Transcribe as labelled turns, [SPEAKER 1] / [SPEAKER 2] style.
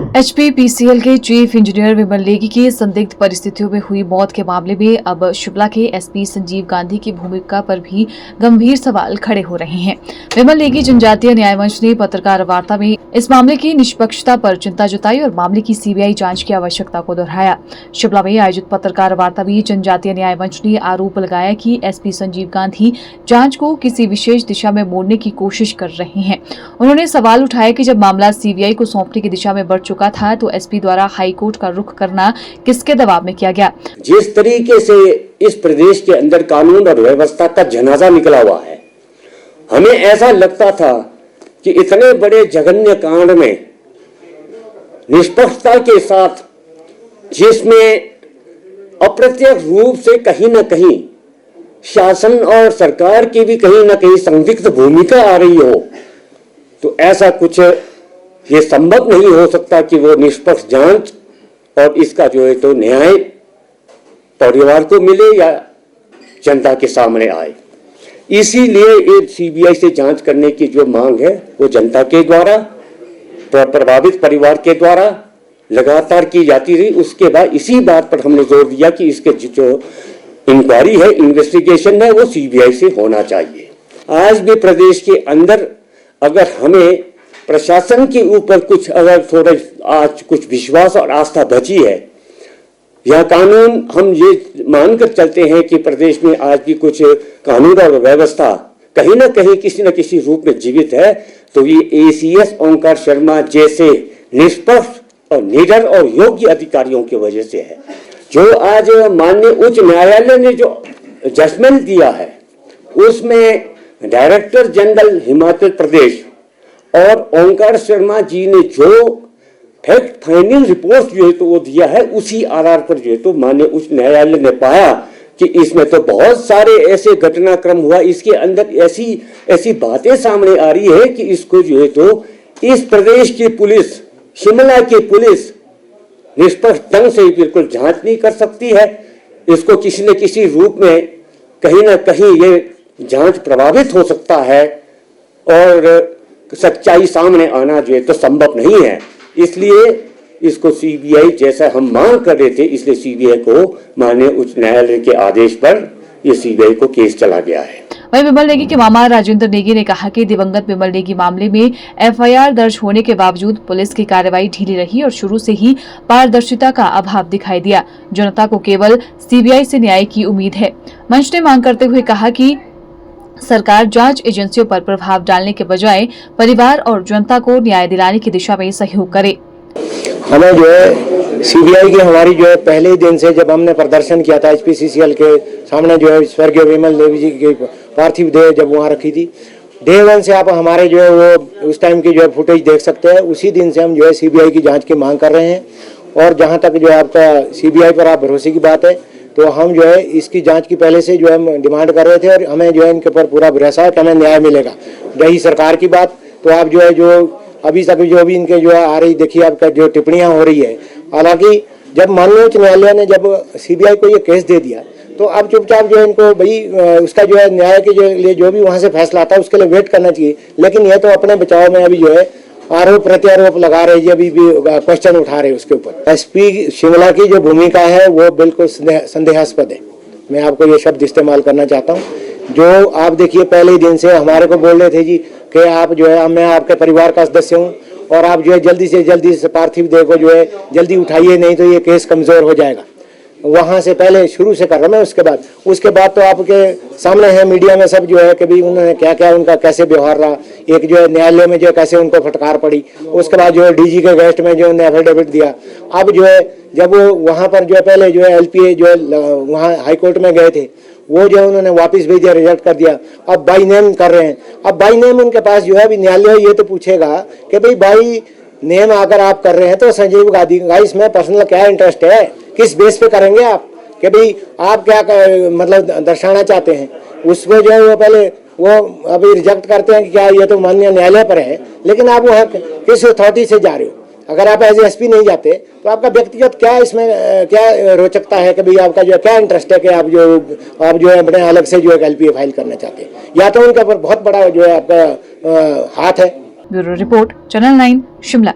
[SPEAKER 1] एचपीपीसीएल के chief engineer विमल नेगी की संदिग्ध परिस्थितियों में हुई मौत के मामले में अब शिमला के एसपी संजीव गांधी की भूमिका पर भी गंभीर सवाल खड़े हो रहे हैं। विमल नेगी जनजातीय न्याय मंच ने पत्रकार वार्ता में इस मामले की निष्पक्षता पर चिंता जताई और मामले की सीबीआई जांच की आवश्यकता को दोहराया। शिमला में आयोजित पत्रकार वार्ता में जनजातीय न्याय मंच ने आरोप लगाया कि एसपी संजीव गांधी जांच को किसी विशेष दिशा में मोड़ने की कोशिश कर रहे हैं। उन्होंने सवाल उठाया कि जब मामला सीबीआई को सौंपने की दिशा में बढ़ चुका था तो एसपी द्वारा हाईकोर्ट का रुख करना किसके दबाव में किया गया।
[SPEAKER 2] जिस तरीके से इस प्रदेश के अंदर कानून और व्यवस्था का जनाजा निकला हुआ है, हमें ऐसा लगता था कि इतने बड़े जघन्य कांड में निष्पक्षता के साथ, जिसमें अप्रत्यक्ष रूप से कहीं न कहीं शासन और सरकार की भी कहीं न कहीं संदिग्ध भूमिका आ रही हो, तो ऐसा कुछ ये संभव नहीं हो सकता कि वो निष्पक्ष जांच और इसका जो है तो न्याय परिवार को मिले या जनता के सामने आए। इसीलिए ये सीबीआई से जांच करने की जो मांग है वो जनता के द्वारा, प्रभावित परिवार के द्वारा लगातार की जाती रही। उसके बाद इसी बात पर हमने जोर दिया कि इसके जो इंक्वायरी है, इन्वेस्टिगेशन है, वो सीबीआई से होना चाहिए। आज भी प्रदेश के अंदर अगर हमें प्रशासन के ऊपर कुछ अगर थोड़ा आज कुछ विश्वास और आस्था बची है, या कानून हम ये मानकर चलते हैं कि प्रदेश में आज भी कुछ कानून और व्यवस्था कहीं ना कहीं किसी न किसी रूप में जीवित है, तो ये एसीएस ओंकार शर्मा जैसे निष्पक्ष और निडर और योग्य अधिकारियों की वजह से है। जो आज माननीय उच्च न्यायालय ने जो जजमेंट दिया है, उसमें डायरेक्टर जनरल हिमाचल प्रदेश और ओंकार शर्मा जी ने जो फैक्ट फाइंडिंग रिपोर्ट जो है तो वो दिया है, उसी आधार पर जो है तो माननीय उच्च न्यायालय ने पाया कि इसमें तो बहुत सारे ऐसे घटनाक्रम हुआ, इसके अंदर ऐसी बातें सामने आ रही है कि इसको जो है तो इस प्रदेश की पुलिस, शिमला की पुलिस निष्पक्ष ढंग से बिल्कुल जांच नहीं कर सकती है। इसको किसी न किसी रूप में कहीं ना कहीं ये जांच प्रभावित हो सकता है और सच्चाई सामने आना जो है तो संभव नहीं है। इसलिए इसको सीबीआई जैसा हम मांग कर रहे थे, इसलिए सीबीआई को माननीय उच्च न्यायालय के आदेश पर ये सीबीआई को केस चला गया है।
[SPEAKER 1] वहीं विमल नेगी के मामा राजेंद्र नेगी ने कहा कि दिवंगत विमल नेगी मामले में एफआईआर दर्ज होने के बावजूद पुलिस की कार्रवाई ढीली रही और शुरू से ही पारदर्शिता का अभाव दिखाई दिया। जनता को केवल सीबीआई से न्याय की उम्मीद है। मंच ने मांग करते हुए कहा कि सरकार जांच एजेंसियों पर प्रभाव डालने के बजाय परिवार और जनता को न्याय दिलाने की दिशा में सहयोग करे।
[SPEAKER 3] हमें जो है सीबीआई की हमारी जो है पहले ही दिन से जब हमने प्रदर्शन किया था एचपीसीसीएल के सामने, जो है स्वर्गीय विमल नेगी जी की पार्थिव देह जब वहाँ रखी थी, डे वन से आप हमारे जो है वो उस टाइम की जो है फुटेज देख सकते हैं। उसी दिन से हम जो है सीबीआई की जांच की मांग कर रहे हैं। और जहाँ तक जो है आपका सीबीआई पर आप भरोसे की बात है, तो हम जो है इसकी जांच की पहले से जो है डिमांड कर रहे थे और हमें जो है इनके ऊपर पूरा भरोसा है कि हमें न्याय मिलेगा। रही सरकार की बात, तो आप जो है जो अभी तक जो भी इनके जो है आ रही, देखिए आपका जो टिप्पणियां हो रही है। हालांकि जब माननीय उच्च न्यायालय ने जब सीबीआई को ये केस दे दिया, तो अब चुपचाप जो है इनको भाई उसका जो है न्याय के लिए जो भी वहाँ से फैसला आता है उसके लिए वेट करना चाहिए। लेकिन ये तो अपने बचाव में अभी जो है आरोप प्रत्यारोप लगा रहे हैं, अभी भी क्वेश्चन उठा रहे हैं उसके ऊपर। एसपी शिमला की जो भूमिका है वो बिल्कुल संदेहास्पद है। मैं आपको ये शब्द इस्तेमाल करना चाहता हूँ। जो आप देखिए पहले दिन से हमारे को बोल रहे थे जी कि आप जो है, मैं आपके परिवार का सदस्य हूँ और आप जो है जल्दी से पार्थिव देह को जो है जल्दी उठाइए, नहीं तो ये केस कमजोर हो जाएगा। वहाँ से पहले शुरू से कर रहा मैं। उसके बाद तो आपके सामने है मीडिया में सब जो है कि भाई उन्होंने क्या क्या उनका कैसे व्यवहार रहा। एक जो है न्यायालय में जो कैसे उनको फटकार पड़ी, उसके बाद जो है डीजी के गेस्ट में जो उन्होंने एफिडेविट दिया। अब जो है जब वो वहाँ पर जो है पहले जो है एलपीए जो है वहाँ हाईकोर्ट में गए थे, वो जो है उन्होंने वापस भेज दिया, रिजेक्ट कर दिया। अब बाई नेम कर रहे हैं। अब बाई नेम उनके पास जो है अभी न्यायालय ये तो पूछेगा कि भाई बाई नेम अगर आप कर रहे हैं तो संजीव गांधी का इसमें पर्सनल क्या इंटरेस्ट है, किस बेस पे करेंगे आप, कि भाई आप क्या मतलब दर्शाना चाहते हैं। उसको जो है वो पहले वो अभी रिजेक्ट करते हैं कि क्या ये तो माननीय न्यायालय पर है, लेकिन आप वहाँ किस अथॉरिटी से जा रहे हो। अगर आप एज एसपी नहीं जाते तो आपका व्यक्तिगत क्या इसमें क्या रोचकता है कि भाई आपका जो क्या इंटरेस्ट है कि आप जो है अपने अलग से जो है एलपीए फाइल करना चाहते हैं, या तो उनके ऊपर बहुत बड़ा जो है आपका हाथ है।
[SPEAKER 1] Bureau report, channel 9 Shimla.